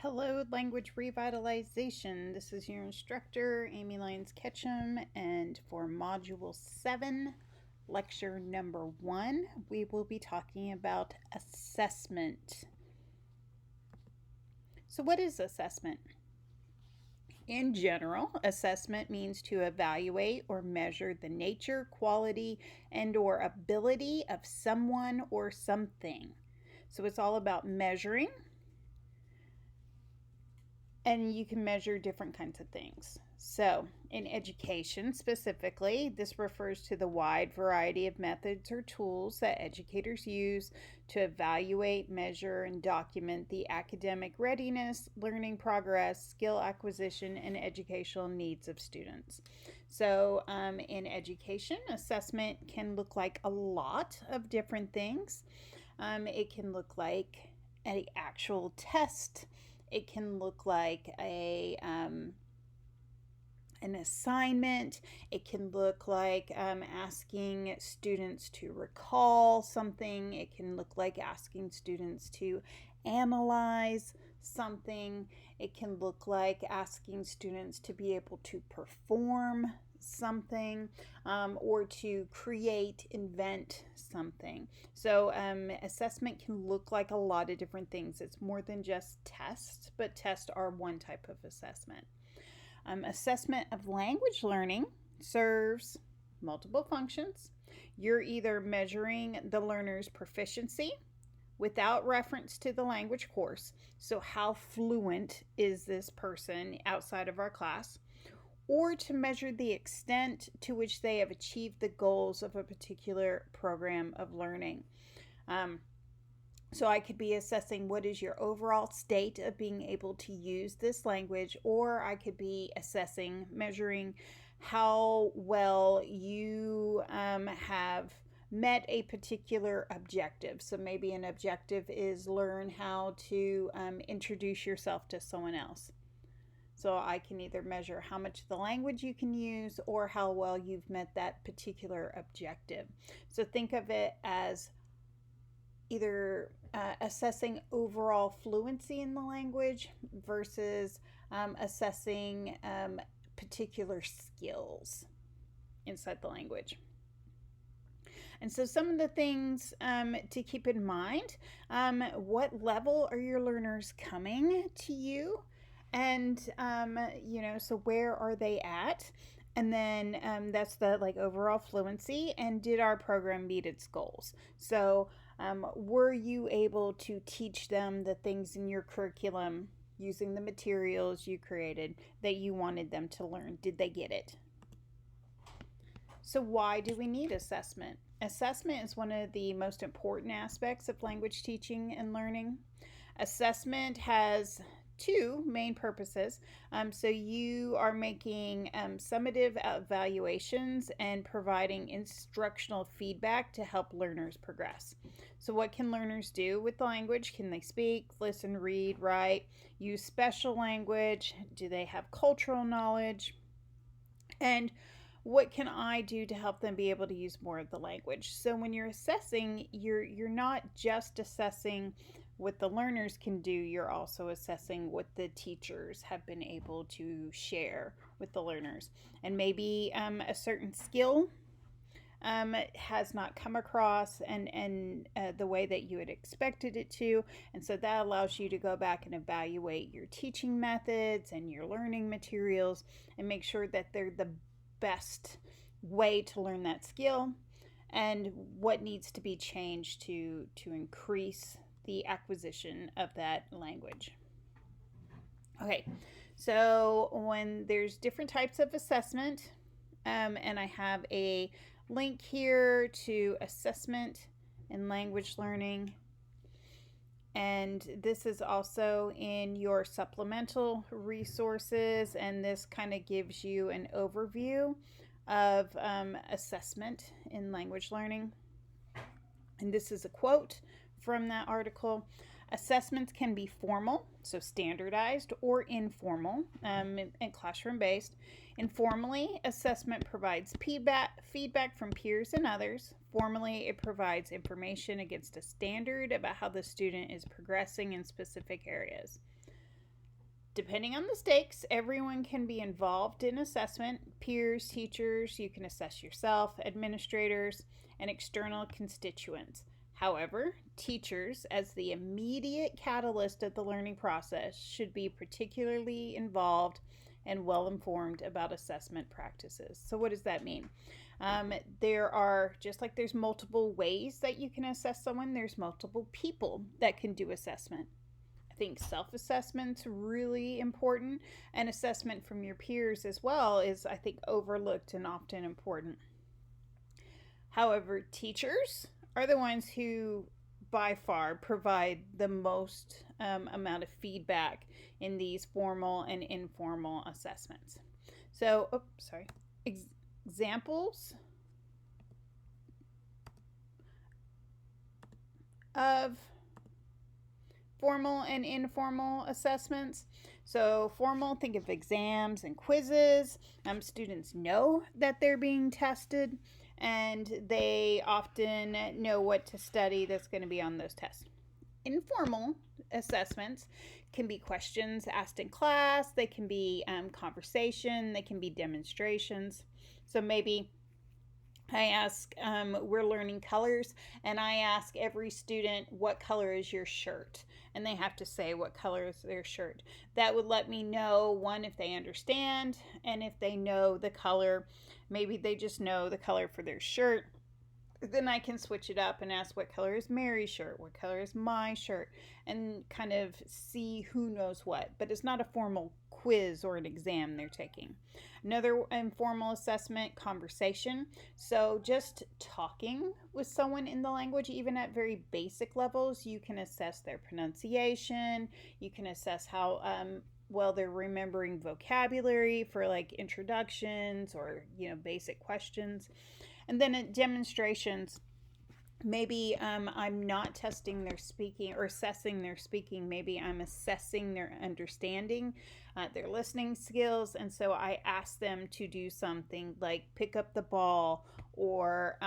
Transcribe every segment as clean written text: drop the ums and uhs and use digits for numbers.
Hello, Language Revitalization. This is your instructor, Amy Lyons-Ketchum, and for Module 7, Lecture number 1, we will be talking about assessment. So what is assessment? In general, assessment means to evaluate or measure the nature, quality, and or ability of someone or something. So it's all about measuring, and you can measure different kinds of things. So, in education specifically, this refers to the wide variety of methods or tools that educators use to evaluate, measure, and document the academic readiness, learning progress, skill acquisition, and educational needs of students. So, in education, assessment can look like a lot of different things. It can look like an actual test. It can look like an assignment. It can look like asking students to recall something. It can look like asking students to analyze something. It can look like asking students to be able to perform something or to create, invent something. So assessment can look like a lot of different things. It's more than just tests, but tests are one type of assessment. Assessment of language learning serves multiple functions. You're either measuring the learner's proficiency without reference to the language course. So how fluent is this person outside of our class? Or to measure the extent to which they have achieved the goals of a particular program of learning. So I could be assessing what is your overall state of being able to use this language, or I could be assessing, measuring how well you have met a particular objective. So maybe an objective is learn how to introduce yourself to someone else. So I can either measure how much of the language you can use or how well you've met that particular objective. So think of it as either assessing overall fluency in the language versus assessing particular skills inside the language. And so some of the things to keep in mind, what level are your learners coming to you? And, so where are they at? And then that's the overall fluency, and did our program meet its goals? So were you able to teach them the things in your curriculum using the materials you created that you wanted them to learn? Did they get it? So why do we need assessment? Assessment is one of the most important aspects of language teaching and learning. Assessment has two main purposes. So you are making summative evaluations and providing instructional feedback to help learners progress. So what can learners do with the language? Can they speak, listen, read, write, use special language? Do they have cultural knowledge? And what can I do to help them be able to use more of the language? So when you're assessing, you're not just assessing what the learners can do, you're also assessing what the teachers have been able to share with the learners. And maybe a certain skill has not come across and the way that you had expected it to. And so that allows you to go back and evaluate your teaching methods and your learning materials and make sure that they're the best way to learn that skill and what needs to be changed to increase the acquisition of that language. Okay, so when there's different types of assessment, and I have a link here to assessment in language learning, and this is also in your supplemental resources, and this kind of gives you an overview of assessment in language learning. And this is a quote from that article. Assessments can be formal, so standardized, or informal and classroom-based. Informally, assessment provides feedback from peers and others. Formally, it provides information against a standard about how the student is progressing in specific areas. Depending on the stakes, everyone can be involved in assessment: peers, teachers, you can assess yourself, administrators, and external constituents. However, teachers, as the immediate catalyst of the learning process, should be particularly involved and well informed about assessment practices. So, what does that mean? There are, just like there's multiple ways that you can assess someone, there's multiple people that can do assessment. I think self-assessment's really important, and assessment from your peers as well is, I think, overlooked and often important. However, teachers are the ones who by far provide the most amount of feedback in these formal and informal assessments. So, examples of formal and informal assessments. So, formal, think of exams and quizzes. Students know that they're being tested, and they often know what to study that's going to be on those tests. Informal assessments can be questions asked in class, they can be conversation, they can be demonstrations. So, maybe I ask, we're learning colors, and I ask every student, what color is your shirt? And they have to say what color is their shirt. That would let me know, one, if they understand, and if they know the color. Maybe they just know the color for their shirt. Then I can switch it up and ask, what color is Mary's shirt? What color is my shirt? And kind of see who knows what. But it's not a formal quiz or an exam they're taking. Another informal assessment, conversation. So just talking with someone in the language, even at very basic levels, you can assess their pronunciation. You can assess how well they're remembering vocabulary for like introductions or basic questions. And then at demonstrations, maybe I'm not testing their speaking or assessing their speaking. Maybe I'm assessing their understanding, their listening skills. And so I ask them to do something like pick up the ball, or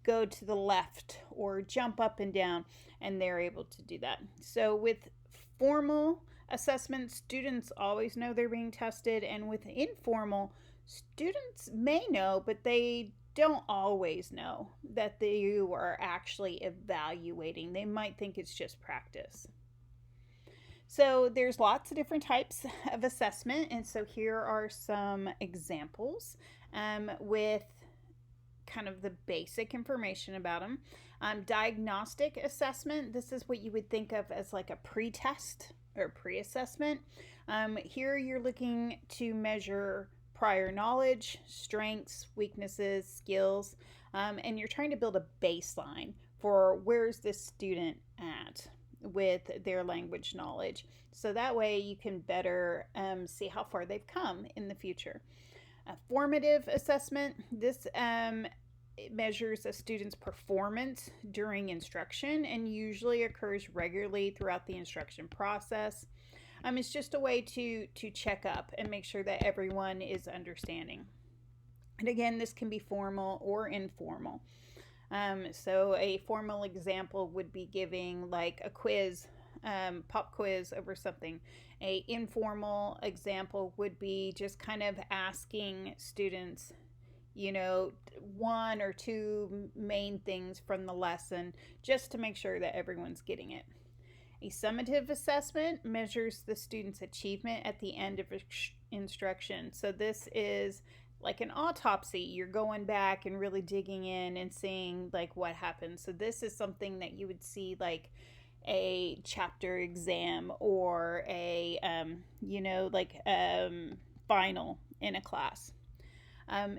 go to the left, or jump up and down, and they're able to do that. So with formal assessment, students always know they're being tested, and with informal, students may know, but they don't always know that you are actually evaluating. They might think it's just practice. So there's lots of different types of assessment, and so here are some examples with kind of the basic information about them. Diagnostic assessment, this is what you would think of as like a pre-test or pre-assessment. Here you're looking to measure prior knowledge, strengths, weaknesses, skills, and you're trying to build a baseline for where's this student at with their language knowledge. So that way you can better see how far they've come in the future. A formative assessment, this measures a student's performance during instruction and usually occurs regularly throughout the instruction process. It's just a way to check up and make sure that everyone is understanding. And again, this can be formal or informal. So a formal example would be giving like a quiz, pop quiz over something. A informal example would be just kind of asking students, one or two main things from the lesson just to make sure that everyone's getting it. A summative assessment measures the student's achievement at the end of instruction. So this is like an autopsy. You're going back and really digging in and seeing like what happened. So this is something that you would see like a chapter exam or a final in a class.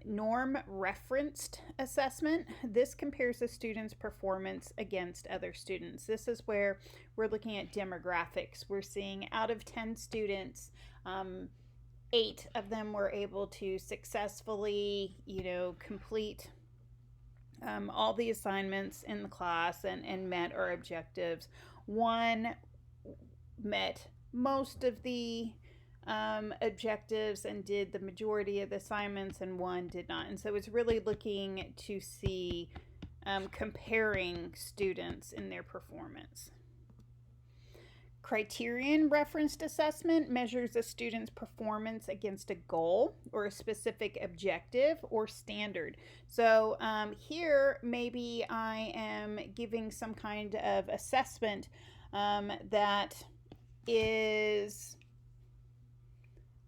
Norm referenced assessment. This compares a student's performance against other students. This is where we're looking at demographics. We're seeing out of 10 students, 8 of them were able to successfully, complete all the assignments in the class and met our objectives. 1 met most of the objectives and did the majority of the assignments, and 1 did not. And so it's really looking to see comparing students in their performance. Criterion referenced assessment measures a student's performance against a goal or a specific objective or standard. So here, maybe I am giving some kind of assessment that is,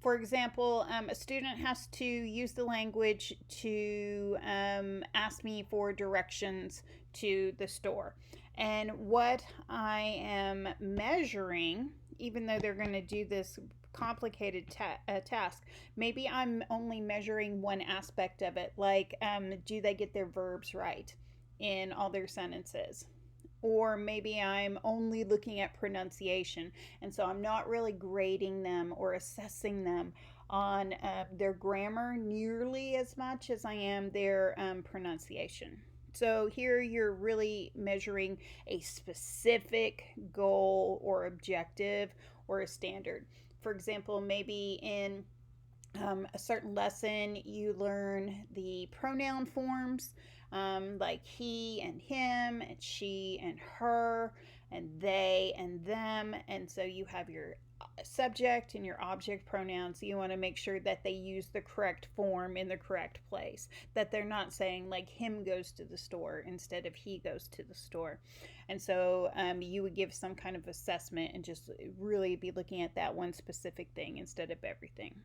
for example, a student has to use the language to ask me for directions to the store. And what I am measuring, even though they're going to do this complicated task, maybe I'm only measuring one aspect of it, like do they get their verbs right in all their sentences? Or maybe I'm only looking at pronunciation, and so I'm not really grading them or assessing them on their grammar nearly as much as I am their pronunciation. So here you're really measuring a specific goal or objective or a standard. For example, maybe in a certain lesson you learn the pronoun forms, like he and him, and she and her, and they and them. And so you have your subject and your object pronouns. You want to make sure that they use the correct form in the correct place, that they're not saying like him goes to the store instead of he goes to the store. And so you would give some kind of assessment and just really be looking at that one specific thing instead of everything.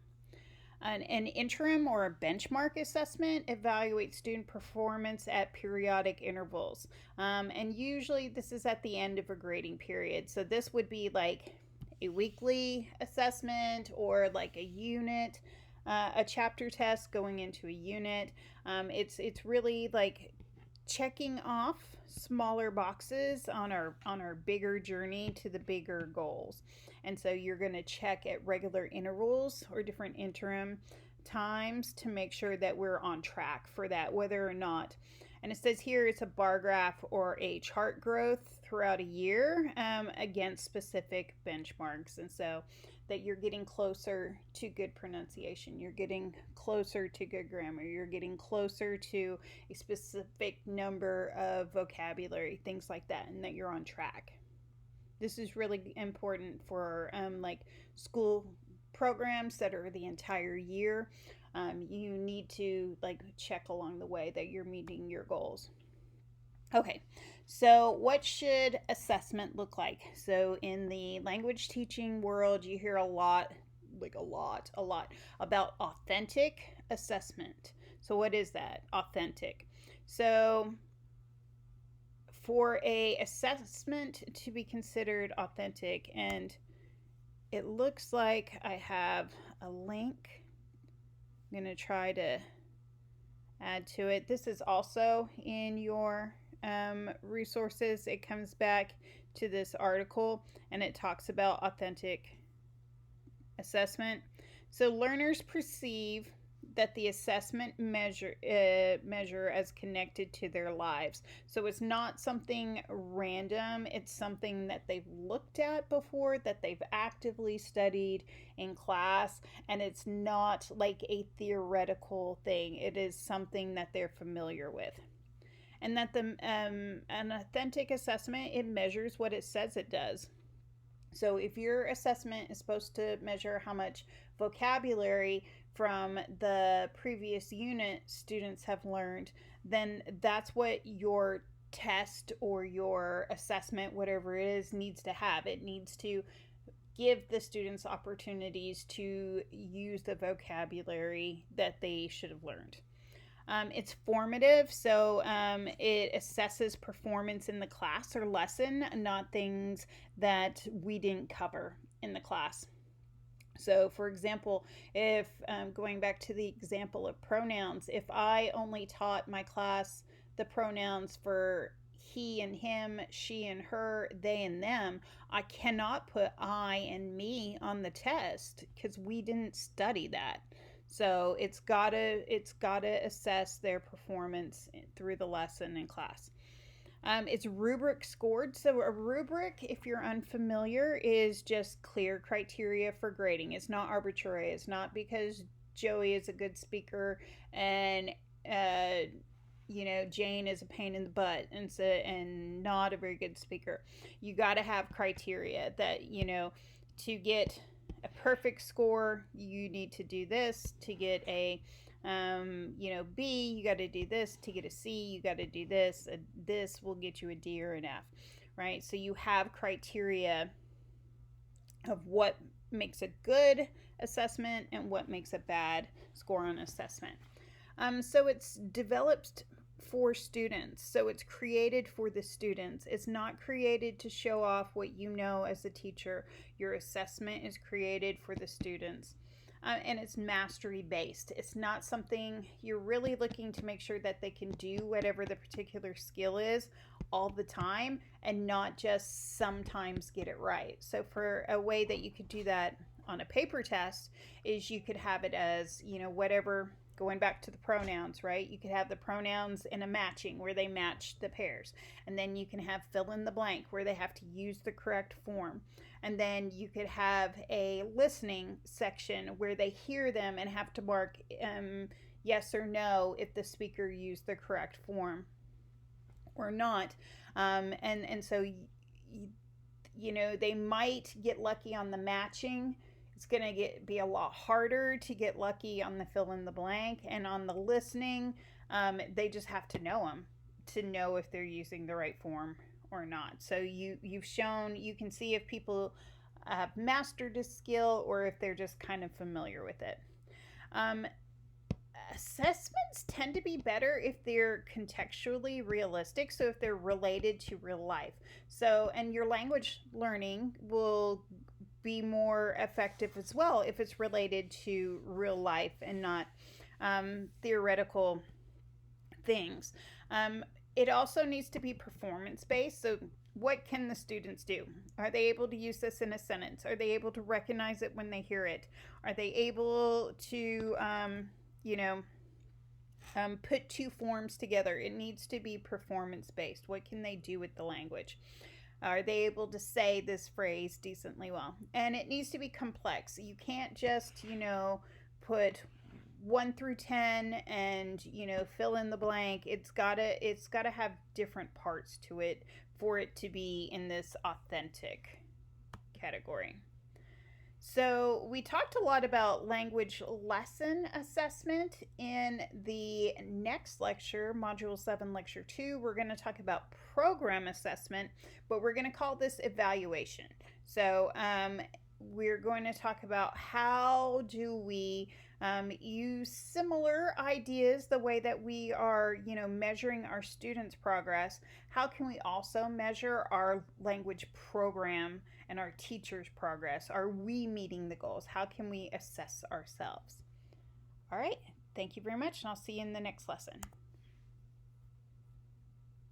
An interim or a benchmark assessment evaluates student performance at periodic intervals. And usually this is at the end of a grading period. So this would be like a weekly assessment or like a unit, a chapter test going into a unit. It's really like checking off smaller boxes on our bigger journey to the bigger goals. And so you're going to check at regular intervals or different interim times to make sure that we're on track for that, whether or not. And it says here it's a bar graph or a chart growth throughout a year against specific benchmarks. And so that you're getting closer to good pronunciation, you're getting closer to good grammar, you're getting closer to a specific number of vocabulary, things like that, and that you're on track. This is really important for like school programs that are the entire year. You need to like check along the way that you're meeting your goals. Okay, so what should assessment look like? So in the language teaching world, you hear a lot, like a lot about authentic assessment. So what is that? Authentic. So for a assessment to be considered authentic, and it looks like I have a link. I'm going to try to add to it. This is also in your resources. It comes back to this article and it talks about authentic assessment. So learners perceive that the assessment measure as connected to their lives. So it's not something random. It's something that they've looked at before, that they've actively studied in class, and it's not like a theoretical thing. It is something that they're familiar with. And that an authentic assessment, it measures what it says it does. So if your assessment is supposed to measure how much vocabulary from the previous unit students have learned, then that's what your test or your assessment, whatever it is, needs to have. It needs to give the students opportunities to use the vocabulary that they should have learned. It's formative, so it assesses performance in the class or lesson, not things that we didn't cover in the class. So, for example, if going back to the example of pronouns, if I only taught my class the pronouns for he and him, she and her, they and them, I cannot put I and me on the test because we didn't study that. So it's gotta assess their performance through the lesson in class. It's rubric scored. So a rubric, if you're unfamiliar, is just clear criteria for grading. It's not arbitrary. It's not because Joey is a good speaker and Jane is a pain in the butt and not a very good speaker. You got to have criteria that, to get a perfect score, you need to do this. To get a B, you got to do this. To get a C, you got to do this. This will get you a D or an F, right? So you have criteria of what makes a good assessment and what makes a bad score on assessment. So it's developed for students. So it's created for the students. It's not created to show off what you know as a teacher. Your assessment is created for the students. And it's mastery based. It's not something you're really looking to make sure that they can do whatever the particular skill is all the time and not just sometimes get it right. So, for a way that you could do that on a paper test is you could have it as, whatever, going back to the pronouns, right? You could have the pronouns in a matching where they match the pairs. And then you can have fill in the blank where they have to use the correct form. And then you could have a listening section where they hear them and have to mark yes or no if the speaker used the correct form or not. And so, they might get lucky on the matching. It's going to be a lot harder to get lucky on the fill in the blank. And on the listening, they just have to know them to know if they're using the right form or not. So you've shown, you can see if people have mastered a skill or if they're just kind of familiar with it. Assessments tend to be better if they're contextually realistic, so if they're related to real life. So, and your language learning will be more effective as well if it's related to real life and not theoretical things. It also needs to be performance based. So, what can the students do? Are they able to use this in a sentence? Are they able to recognize it when they hear it? Are they able to, put two forms together? It needs to be performance based. What can they do with the language? Are they able to say this phrase decently well? And it needs to be complex. You can't just, put 1 through 10 and, fill in the blank. It's gotta have different parts to it for it to be in this authentic category. So we talked a lot about language lesson assessment. In the next lecture, Module 7, Lecture 2, we're going to talk about program assessment, but we're going to call this evaluation. So we're going to talk about how do we use similar ideas, the way that we are, measuring our students' progress. How can we also measure our language program and our teachers' progress? Are we meeting the goals? How can we assess ourselves? All right, thank you very much, and I'll see you in the next lesson.